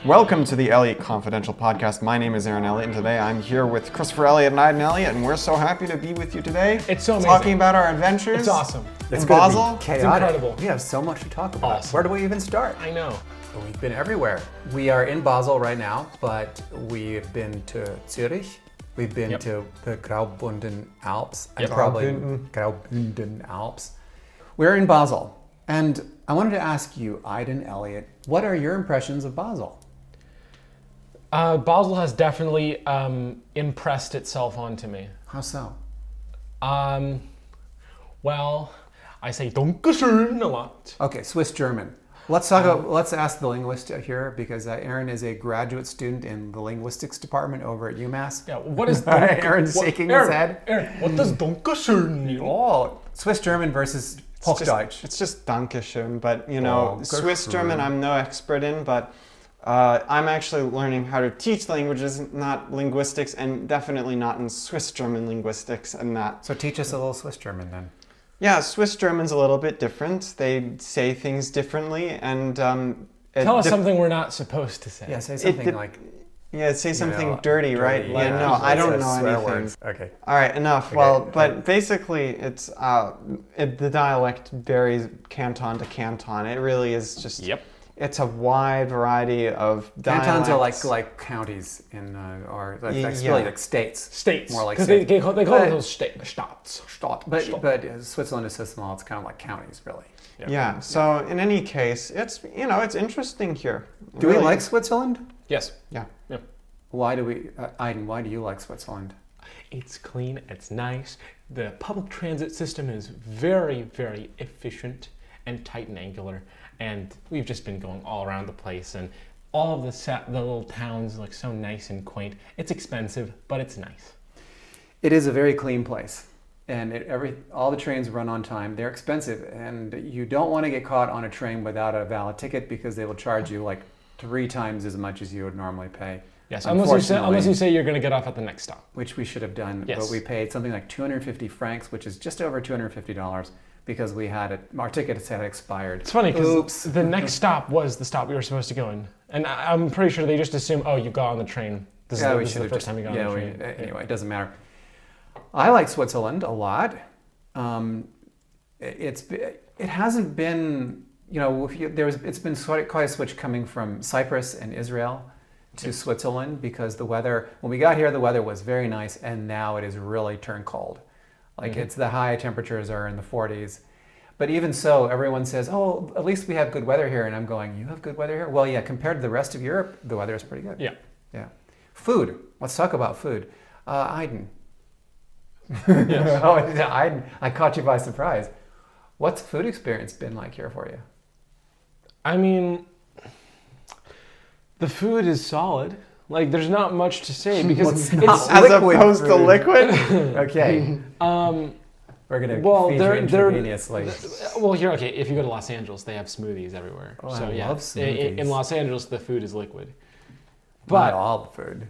Welcome to the Zürich Confidential podcast. My name is Aaron Elliott, and today I'm here with Christopher Elliott and Aiden Elliott, and we're so happy to be with you today. It's so amazing. Talking about our adventures. It's awesome. In Basel. Chaotic. It's incredible. We have so much to talk about. Awesome. Where do we even start? I know. We've been everywhere. We are in Basel right now, but we've been to Zürich. We've been to the Graubünden Alps. Yep. Graubünden Alps. We're in Basel, and I wanted to ask you, Aiden Elliott, what are your impressions of Basel? Basel has definitely impressed itself onto me. How so? Well, I say Dankeschön a lot. Okay, Swiss German. Let's ask the linguist here, because Aaron is a graduate student in the linguistics department over at UMass. Yeah, what is Aaron's shaking his head. Aaron, what does Dankeschön mean? Oh, Swiss German versus Hochdeutsch. It's just Dankeschön, but you know, Swiss Dankeschön. German I'm no expert in, but I'm actually learning how to teach languages, not linguistics, and definitely not in Swiss German linguistics and that. So teach us a little Swiss German then. Yeah, Swiss German's a little bit different. They say things differently, and Tell us something we're not supposed to say. Yeah, say something like... Yeah, say something know, dirty, right? dirty, Yeah, no, I don't know anything. Okay. All right, enough. Okay. Well, but basically, it's the dialect varies canton to canton. It really is just. Yep. It's a wide variety of dialects. Cantons are like counties in, or like, Yeah. really like states. States. More like because states. they call those states. Stadt. But Switzerland is so small, it's kind of like counties, really. Yeah. So in any case, it's it's interesting here. Do we like Switzerland? Yes. Yeah. Why do we, Aiden, why do you like Switzerland? It's clean, it's nice. The public transit system is very, very efficient and tight and angular. And we've just been going all around the place, and all of the little towns look so nice and quaint. It's expensive, but it's nice. It is a very clean place, and all the trains run on time. They're expensive, and you don't want to get caught on a train without a valid ticket, because they will charge you like 3 times as much as you would normally pay. Yes, unless you say you're going to get off at the next stop. Which we should have done, Yes. but we paid something like 250 francs, which is just over $250, because our tickets had expired. It's funny because the next stop was the stop we were supposed to go in. And I'm pretty sure they just assume, oh, you got on the train. This is the first time you got on the train. Anyway, it doesn't matter. I like Switzerland a lot. It hasn't been, it's been quite a switch coming from Cyprus and Israel to Switzerland, because the weather, when we got here, the weather was very nice, and now it has really turned cold. It's the high temperatures are in the 40s. But even so, everyone says, oh, at least we have good weather here. And I'm going, you have good weather here? Well, yeah, compared to the rest of Europe, the weather is pretty good. Yeah. Food. Let's talk about food. Aiden. Yes. Aiden, I caught you by surprise. What's the food experience been like here for you? I mean, the food is solid. There's not much to say because it's as opposed to liquid. Okay. We're gonna feed you intravenously. Well, here, if you go to Los Angeles, they have smoothies everywhere. Oh, so I yeah, love smoothies. in Los Angeles, the food is liquid. But not all the food.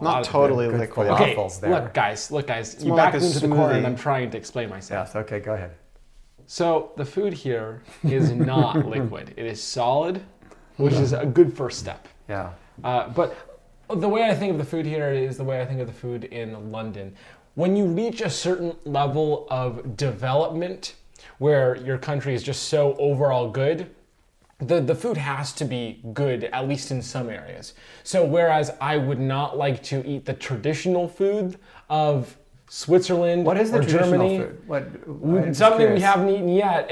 Not totally liquid. Okay, there. look, guys. You more backed like a into the corner, and smoothie. I'm trying to explain myself. Yes. Okay. Go ahead. So the food here is not liquid. It is solid, which is a good first step. Yeah. But the way I think of the food here is the way I think of the food in London. When you reach a certain level of development where your country is just so overall good, the food has to be good, at least in some areas. So whereas I would not like to eat the traditional food of Switzerland What is the or traditional Germany, food? something we haven't eaten yet,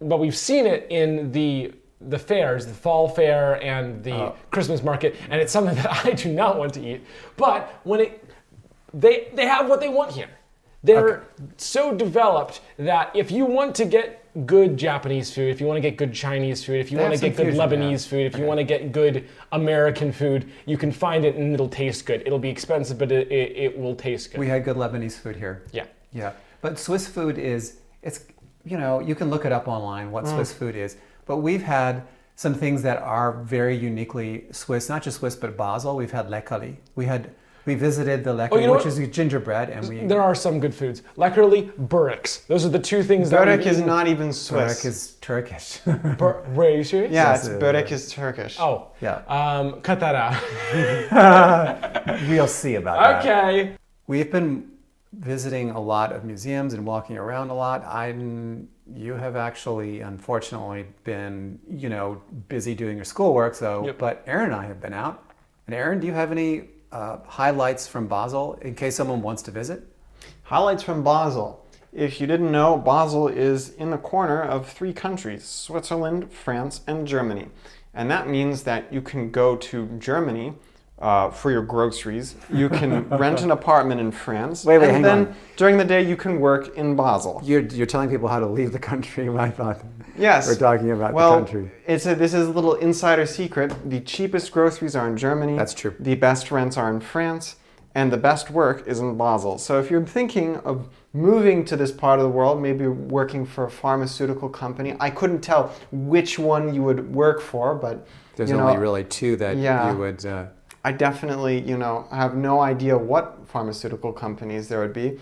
but we've seen it in the fairs, the fall fair and the Christmas market, and it's something that I do not want to eat. But when they have what they want here. They're so developed that if you want to get good Japanese food, if you want to get good Chinese food, if you want to get good Lebanese food, if you want to get good American food, you can find it and it'll taste good. It'll be expensive, but it will taste good. We had good Lebanese food here. Yeah. Yeah. But Swiss food you can look it up online what Swiss food is. But we've had some things that are very uniquely Swiss, not just Swiss, but Basel. We've had leckerli. We had We visited the Lekker, Oh, you know which what? is gingerbread, and we. There are some good foods. Leckerli, Bureks. Those are the two things that Börek we've is eaten. not even Swiss. Börek is Turkish. Wait, are you serious? Yeah, Yes, Börek is Turkish. Oh. Yeah. Cut that out. We'll see about that. Okay. We've been visiting a lot of museums and walking around a lot. You have actually, unfortunately, been, busy doing your schoolwork. So, Yep. But Aaron and I have been out. And Aaron, do you have any highlights from Basel in case someone wants to visit? Highlights from Basel. If you didn't know, Basel is in the corner of 3 countries, Switzerland, France, and Germany. And that means that you can go to Germany for your groceries. You can rent an apartment in France. Wait, and hang then on. during the day you can work in Basel. You're telling people how to leave the country. I thought Yes. we're talking about Well, the country. this is a little insider secret. The cheapest groceries are in Germany. That's true. The best rents are in France. And the best work is in Basel. So if you're thinking of moving to this part of the world, maybe working for a pharmaceutical company, I couldn't tell which one you would work for, but There's only really 2 that yeah. you would... I definitely, have no idea what pharmaceutical companies there would be.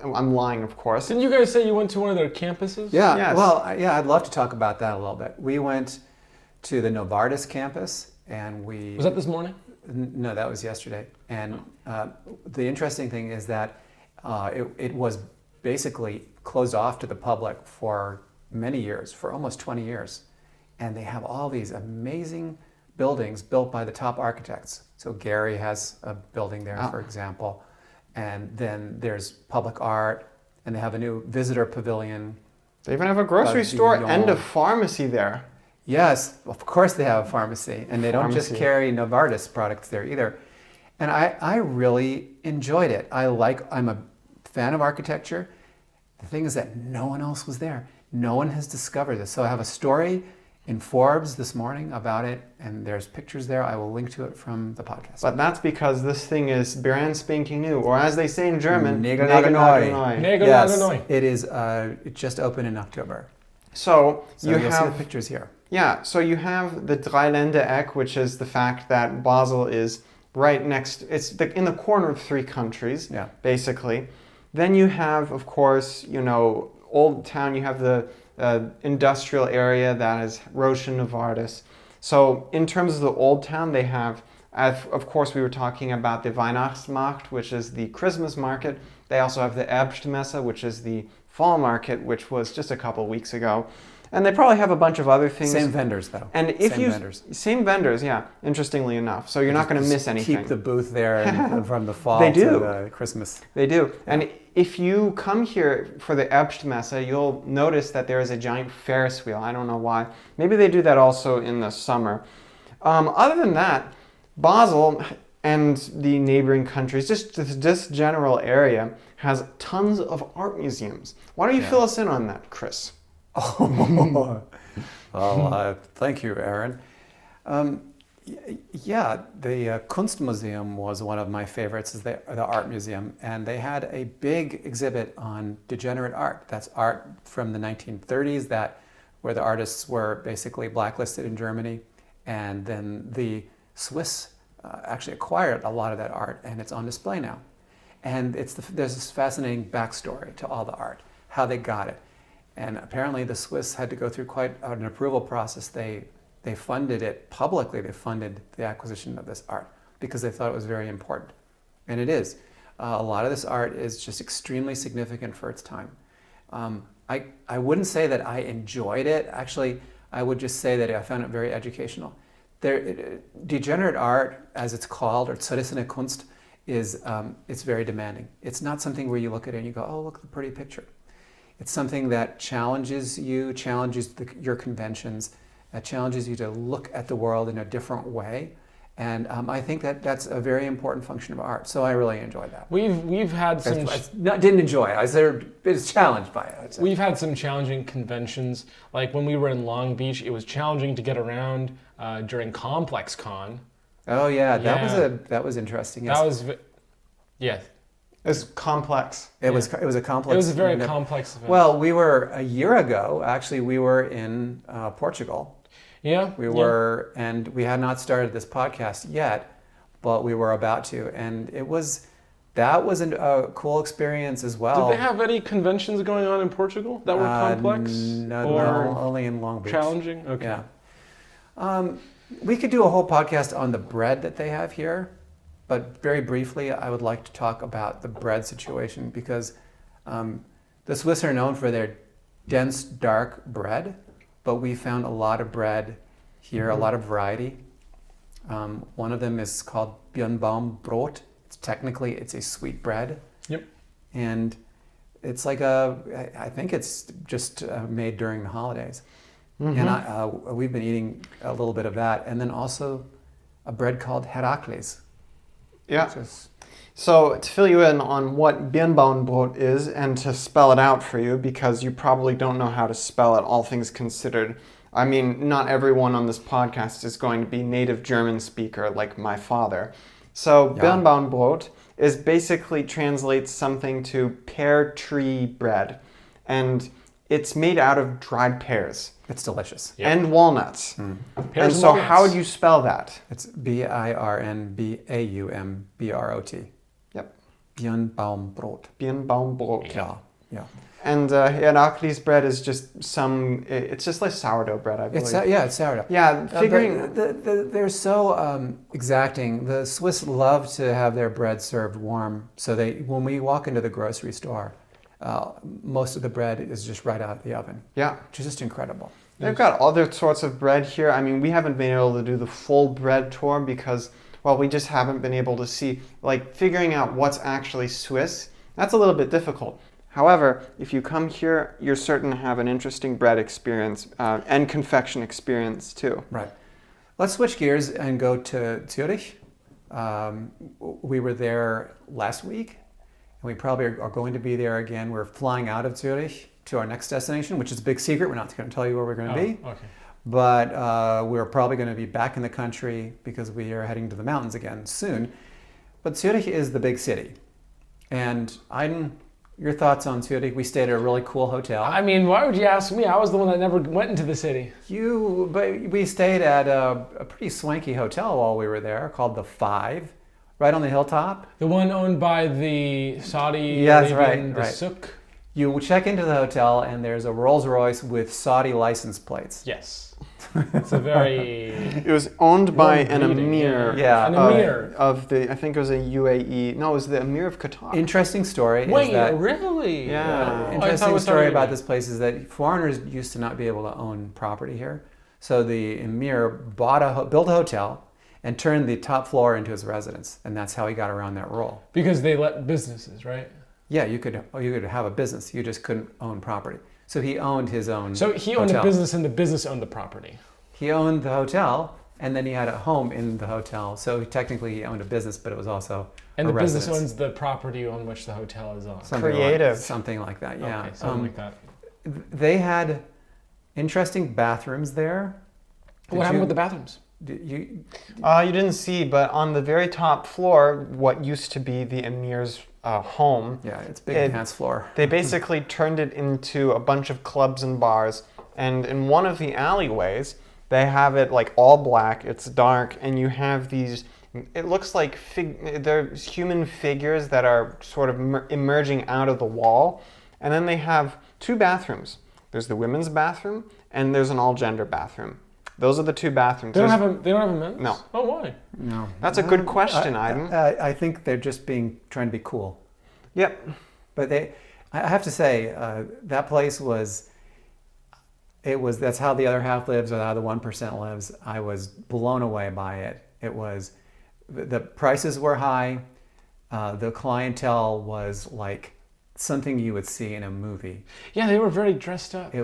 I'm lying, of course. Didn't you guys say you went to one of their campuses? Yeah, Yes. well, I'd love to talk about that a little bit. We went to the Novartis campus, and we... Was that this morning? No, that was yesterday. And the interesting thing is that it was basically closed off to the public for many years, for almost 20 years. And they have all these amazing buildings built by the top architects. So Gary has a building there, for example. And then there's public art, and they have a new visitor pavilion. They even have a grocery store and a Pavilion. pharmacy there. Yes, of course they have a pharmacy, and they don't just Pharmacy. carry Novartis products there either. And I really enjoyed it. I'm a fan of architecture. The thing is that no one else was there. No one has discovered this. So I have a story in Forbes this morning about it, and there's pictures there. I will link to it from the podcast. But that's because this thing is brand spanking new, or as they say in German, Negenagenoi. Negenagenoi. Yes, Negenagenoi. it is. It just opened in October. So So you you'll see have the pictures here. Yeah, so you have the Dreiländereck, which is the fact that Basel is right next, in the corner of 3 countries, Yeah. basically. Then you have, of course, Old Town, you have the industrial area that is Roche and Novartis. So in terms of the Old Town, they have, of course, we were talking about the Weihnachtsmarkt, which is the Christmas market. They also have the Herbstmesse, which is the fall market, which was just a couple weeks ago. And they probably have a bunch of other things. Same vendors, though. And if Same you vendors. same vendors, yeah. Interestingly enough, so you're not going to miss anything. Keep the booth there from the fall They to do. the Christmas. They do. And if you come here for the Herbstmesse, you'll notice that there is a giant Ferris wheel. I don't know why. Maybe they do that also in the summer. Other than that, Basel and the neighboring countries, just this general area, has tons of art museums. Why don't you fill us in on that, Chris? Oh, thank you, Aaron. The Kunstmuseum was one of my favorites, is the art museum, and they had a big exhibit on degenerate art. That's art from the 1930s, where the artists were basically blacklisted in Germany, and then the Swiss actually acquired a lot of that art, and it's on display now. And there's this fascinating backstory to all the art, how they got it. And apparently the Swiss had to go through quite an approval process. They funded it publicly. They funded the acquisition of this art because they thought it was very important. And it is. A lot of this art is just extremely significant for its time. I wouldn't say that I enjoyed it. Actually, I would just say that I found it very educational. Degenerate art, as it's called, or zerrissene Kunst, it's very demanding. It's not something where you look at it and you go, oh, look at the pretty picture. It's something that challenges you, challenges your conventions, challenges you to look at the world in a different way. And I think that's a very important function of art. So I really enjoyed that. We've had some. Didn't enjoy it. I said I was challenged by it. We've had some challenging conventions. Like when we were in Long Beach, it was challenging to get around during Complex Con. Oh yeah, that was interesting. Yes. That was, yes. It's complex. It was a complex. It was a very complex event. Well, we were a year ago. Actually, we were in Portugal. Yeah. We were, and we had not started this podcast yet, but we were about to, and that was a cool experience as well. Did they have any conventions going on in Portugal that were complex? No, only in Long Beach. Challenging? Okay. Yeah. We could do a whole podcast on the bread that they have here, but very briefly, I would like to talk about the bread situation because the Swiss are known for their dense, dark bread, but we found a lot of bread here, a lot of variety. One of them is called Birnbaumbrot. Technically, it's a sweet bread. Yep. And it's like I think it's just made during the holidays. And we've been eating a little bit of that. And then also a bread called Herakles. Yeah. So to fill you in on what Birnbaumbrot is and to spell it out for you, because you probably don't know how to spell it, all things considered. I mean, not everyone on this podcast is going to be native German speaker like my father. So Birnbaumbrot is basically translates something to pear tree bread. And it's made out of dried pears. It's delicious. Yep. And walnuts. And so how would you spell that? It's Birnbaumbrot. Yep. Birnbaumbrot. Birnbaumbrot. Yeah. And Herakles bread is just it's just like sourdough bread, I believe. It's sourdough. Yeah, figuring... they're so exacting. The Swiss love to have their bread served warm. So when we walk into the grocery store, most of the bread is just right out of the oven. Yeah. Which is just incredible. They've got other sorts of bread here. I mean, we haven't been able to do the full bread tour because, well, we just haven't been able to see, like, figuring out what's actually Swiss. That's a little bit difficult. However, if you come here, you're certain to have an interesting bread experience and confection experience too. Right. Let's switch gears and go to Zurich. We were there last week, and we probably are going to be there again. We're flying out of Zurich to our next destination, which is a big secret. We're not going to tell you where we're going to be. Okay. But we're probably going to be back in the country because we are heading to the mountains again soon. But Zurich is the big city. And your thoughts on Zurich? We stayed at a really cool hotel. I mean, why would you ask me? I was the one that never went into the city. But we stayed at a pretty swanky hotel while we were there called the Five, right on the hilltop. The one owned by the Saudi Yes, Arabian, right. Souk. You check into the hotel and there's a Rolls Royce with Saudi license plates. Yes. It's a very... It was owned by an emir. Yeah. An emir. Of the, I think it was a UAE. No, it was the emir of Qatar. Interesting story. Wait, is that, really? Yeah. Interesting story about this place is that foreigners used to not be able to own property here. So the emir built a hotel and turned the top floor into his residence, and that's how he got around that rule. Because they let businesses, right? Yeah, you could have a business. You just couldn't own property. So he owned his own So he owned hotel. a business and the business owned the property. He owned the hotel, and then he had a home in the hotel. So technically he owned a business, but it was also And a the business residence. owns the property on which the hotel is on. Creative. Something like that, yeah. Okay, something like that. They had interesting bathrooms there. What happened with the bathrooms? You You didn't see, but on the very top floor, what used to be the emir's home, yeah, it's big dance floor. they basically turned it into a bunch of clubs and bars. And in one of the alleyways, they have it like all black, it's dark, and you have these, it looks like they're human figures that are sort of emerging out of the wall. And then they have two bathrooms. There's the women's bathroom, and there's an all-gender bathroom. Those are the two bathrooms. They don't have a men's? No. Oh, why? No. That's a good question, Aiden. I think they're just trying to be cool. Yep. But I have to say, that place that's how the other half lives, or how the 1% lives. I was blown away by it. The prices were high. The clientele was like something you would see in a movie. Yeah, they were very dressed up.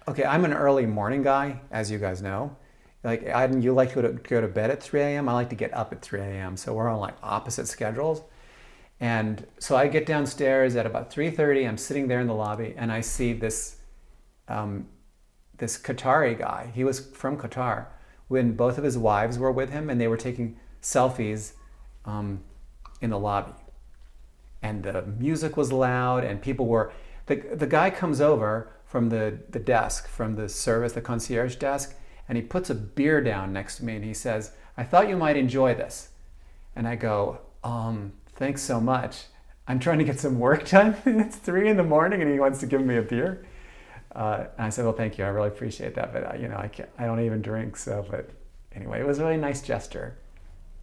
Okay, I'm an early morning guy, as you guys know. Like, you like to go to bed at 3 a.m. I like to get up at 3 a.m. So we're on like opposite schedules. And so I get downstairs at about 3:30. I'm sitting there in the lobby, and I see this Qatari guy. He was from Qatar. When both of his wives were with him, and they were taking selfies in the lobby. And the music was loud, and people were. The guy comes over from the desk, from the service, the concierge desk, and he puts a beer down next to me, and he says, I thought you might enjoy this. And I go, thanks so much. I'm trying to get some work done. It's 3 a.m. and he wants to give me a beer. And I said, well, thank you. I really appreciate that. But, I don't even drink. So, but anyway, it was a really nice gesture.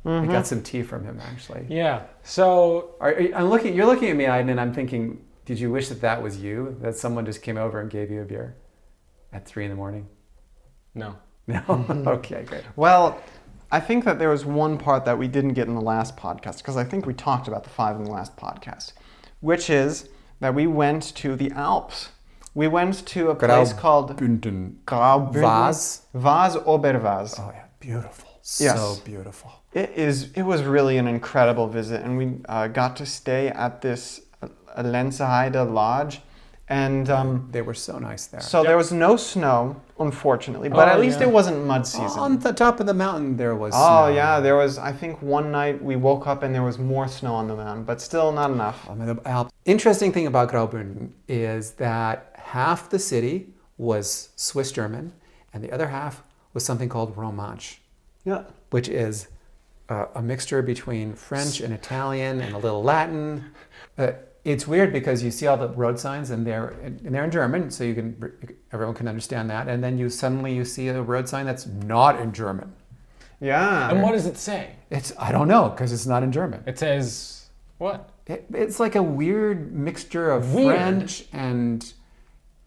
I got some tea from him, actually. Yeah. So You're looking at me, Aiden, and I'm thinking, did you wish that was you? That someone just came over and gave you a beer at 3 a.m? no. No? Okay, great. Well, I think that there was one part that we didn't get in the last podcast, because I think we talked about the 5 in the last podcast, which is that we went to the Alps. We went to a place called Graubünden. Graubünden. Vaz Obervaz. Oh yeah, beautiful. Yes. So beautiful. It was really an incredible visit, and we got to stay at this Lenzeheide Lodge, and they were so nice there. so there was no snow, unfortunately, but at least it wasn't mud season. On the top of the mountain there was Oh snow. yeah, there was. I think one night we woke up and there was more snow on the mountain, but still not enough. The Alps. Interesting thing about Graubünden is that half the city was Swiss German, and the other half was something called Romanche, Yeah. which is a mixture between French and Italian and a little Latin. It's weird because you see all the road signs and they're in German, so everyone can understand that. And then you suddenly see a road sign that's not in German. Yeah. And what does it say? I don't know because it's not in German. It says what? It's like a weird mixture of Weird. French and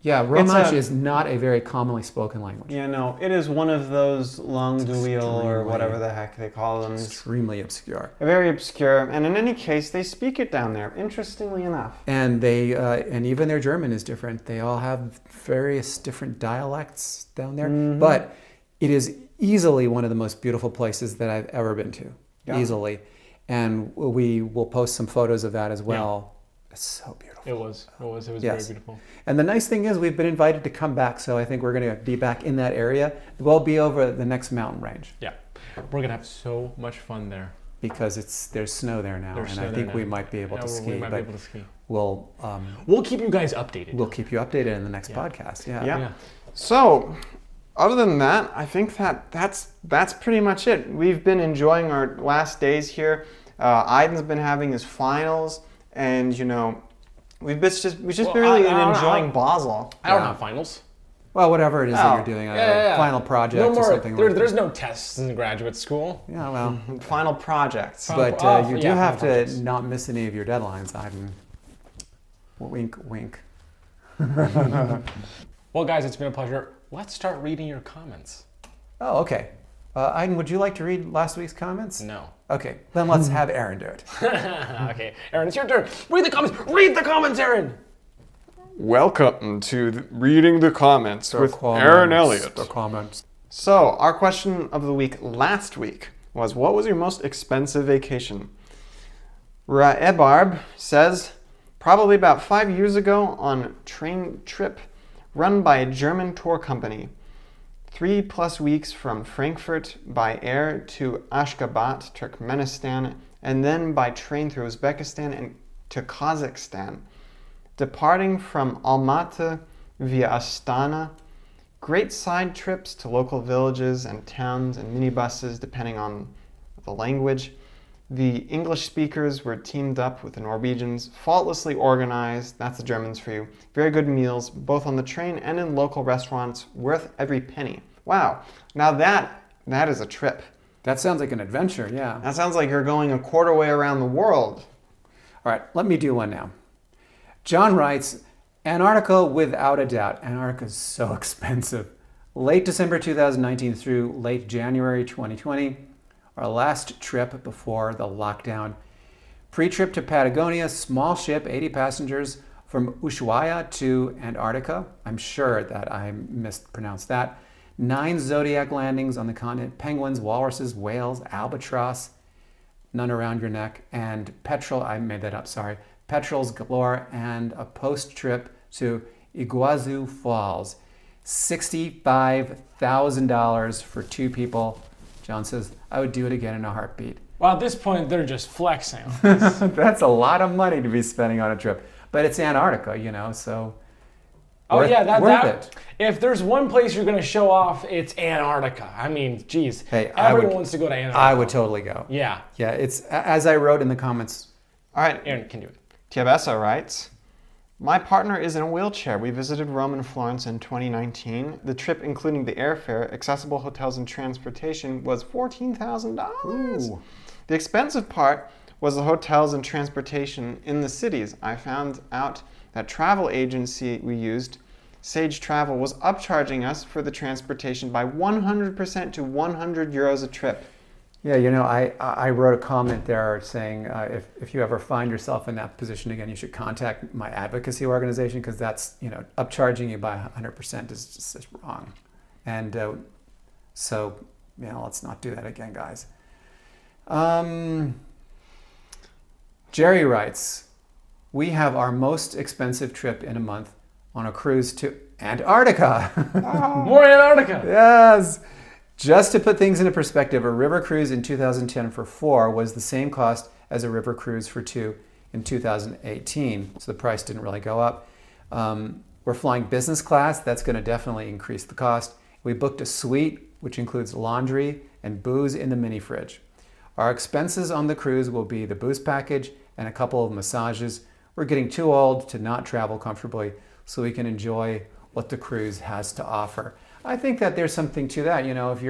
Romanche is not a very commonly spoken language. You know, it is one of those langue de wheel or extremely- whatever the heck they call them. It's Extremely obscure. very obscure, and in any case, they speak it down there. Interestingly enough. And they and even their German is different. They all have various different dialects down there. But it is easily one of the most beautiful places that I've ever been to. Yeah. Easily. And we will post some photos of that as well. It's so beautiful. It was Yes. very beautiful. And the nice thing is we've been invited to come back, so I think we're going to be back in that area. We'll be over the next mountain range Yeah. We're gonna have so much fun there. because there's snow there now, There's and snow I there think now. we might be able to ski. We might be But able to ski. we'll We'll keep you guys updated. keep you updated in the next podcast. Yeah. Yeah. So, other than that, I think that's pretty much it. We've been enjoying our last days here. Aiden's been having his finals, and we've just been really enjoying Basel. I don't have finals. Well, whatever it is that Oh. you're doing, Yeah. final project No or more. something. There's no tests in graduate school. Yeah, well, Final projects. but you do yeah, have final to projects. not miss any of your deadlines, Aiden. Wink, wink. Well, guys, it's been a pleasure. Let's start reading your comments. Oh, okay. Aiden, would you like to read last week's comments? No. Okay, then let's have Aaron do it. Okay, Aaron, it's your turn. Read the comments. Read the comments, Aaron. Welcome to reading the comments with Comments, Aaron Elliott. The comments. So, our question of the week last week was, what was your most expensive vacation? Raebarb says, probably about 5 years ago on a train trip run by a German tour company. 3+ weeks from Frankfurt by air to Ashgabat, Turkmenistan, and then by train through Uzbekistan and to Kazakhstan. Departing from Almaty via Astana, great side trips to local villages and towns and minibuses depending on the language. The English speakers were teamed up with the Norwegians, faultlessly organized, that's the Germans for you. Very good meals, both on the train and in local restaurants, worth every penny. Wow, now that is a trip. That sounds like an adventure, yeah. That sounds like you're going a quarter way around the world. All right, let me do one now. John writes, Antarctica without a doubt. Antarctica is so expensive. Late December 2019 through late January 2020, our last trip before the lockdown. Pre-trip to Patagonia, small ship, 80 passengers from Ushuaia to Antarctica. I'm sure that I mispronounced that. 9 Zodiac landings on the continent, penguins, walruses, whales, albatross, none around your neck, and petrol, I made that up, sorry, petrols galore, and a post-trip to Iguazu Falls. $65,000 for 2 people. John says, I would do it again in a heartbeat. Well, at this point, they're just flexing. That's a lot of money to be spending on a trip. But it's Antarctica, so Oh worth yeah, it. if there's one place you're going to show off, it's Antarctica. I mean, geez, Hey, everyone wants to go to Antarctica. I would totally go. Yeah. Yeah, it's as I wrote in the comments. All right, Aaron can do it. Tiabessa writes, my partner is in a wheelchair. We visited Rome and Florence in 2019. The trip, including the airfare, accessible hotels, and transportation, was $14,000. The expensive part was the hotels and transportation in the cities. I found out that travel agency we used, Sage Travel, was upcharging us for the transportation by 100% to €100 a trip. Yeah, you know, I wrote a comment there saying if you ever find yourself in that position again, you should contact my advocacy organization because that's, you know, upcharging you by 100% is just wrong. And so, you know, let's not do that again, guys. Jerry writes, we have our most expensive trip in a month on a cruise to Antarctica. More Antarctica. Yes. Just to put things into perspective, a river cruise in 2010 for 4 was the same cost as a river cruise for 2 in 2018. So the price didn't really go up. We're flying business class. That's going to definitely increase the cost. We booked a suite, which includes laundry and booze in the mini fridge. Our expenses on the cruise will be the booze package and a couple of massages. We're getting too old to not travel comfortably, so we can enjoy what the cruise has to offer. I think that there's something to that. You know, if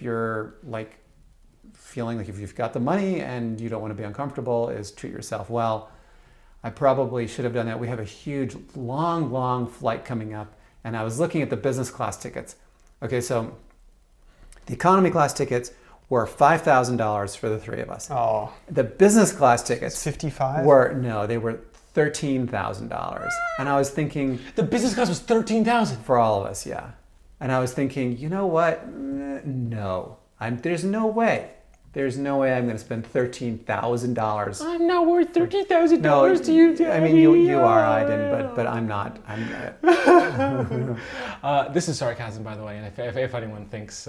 you're like feeling like if you've got the money and you don't want to be uncomfortable, is treat yourself well. I probably should have done that. We have a huge, long flight coming up, and I was looking at the business class tickets. Okay, so the economy class tickets were $5,000 for the 3 of us. Oh, The business class tickets 55? they were $13,000. And I was thinking, The business class was $13,000. for all of us, yeah. And I was thinking, you know what? No. There's no way. There's no way I'm going to spend $13,000. I'm not worth $13,000 to you, Daddy. I mean, you are, Aiden, but I'm not. This is sarcasm, by the way, and if anyone thinks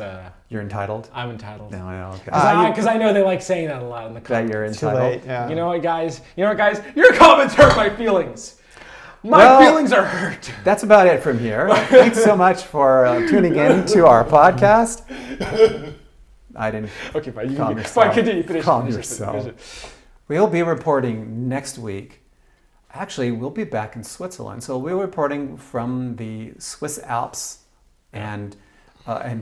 You're entitled? I'm entitled. No, I know. Okay. Because I know they like saying that a lot in the That comments. you're too entitled. late. Yeah. You know what, guys? Your comments hurt my feelings. My Well- feelings are hurt. That's about it from here. Thanks so much for tuning in to our podcast. I didn't. Okay, fine. Calm Fine, yourself. continue. Finish Calm it, yourself. finish it. We'll be reporting next week. Actually, we'll be back in Switzerland. So we're reporting from the Swiss Alps, and I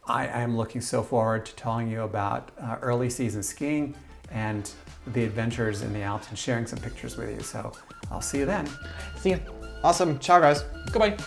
am looking so forward to telling you about early season skiing and the adventures in the Alps and sharing some pictures with you. So I'll see you then. See ya. Awesome. Ciao, guys. Goodbye.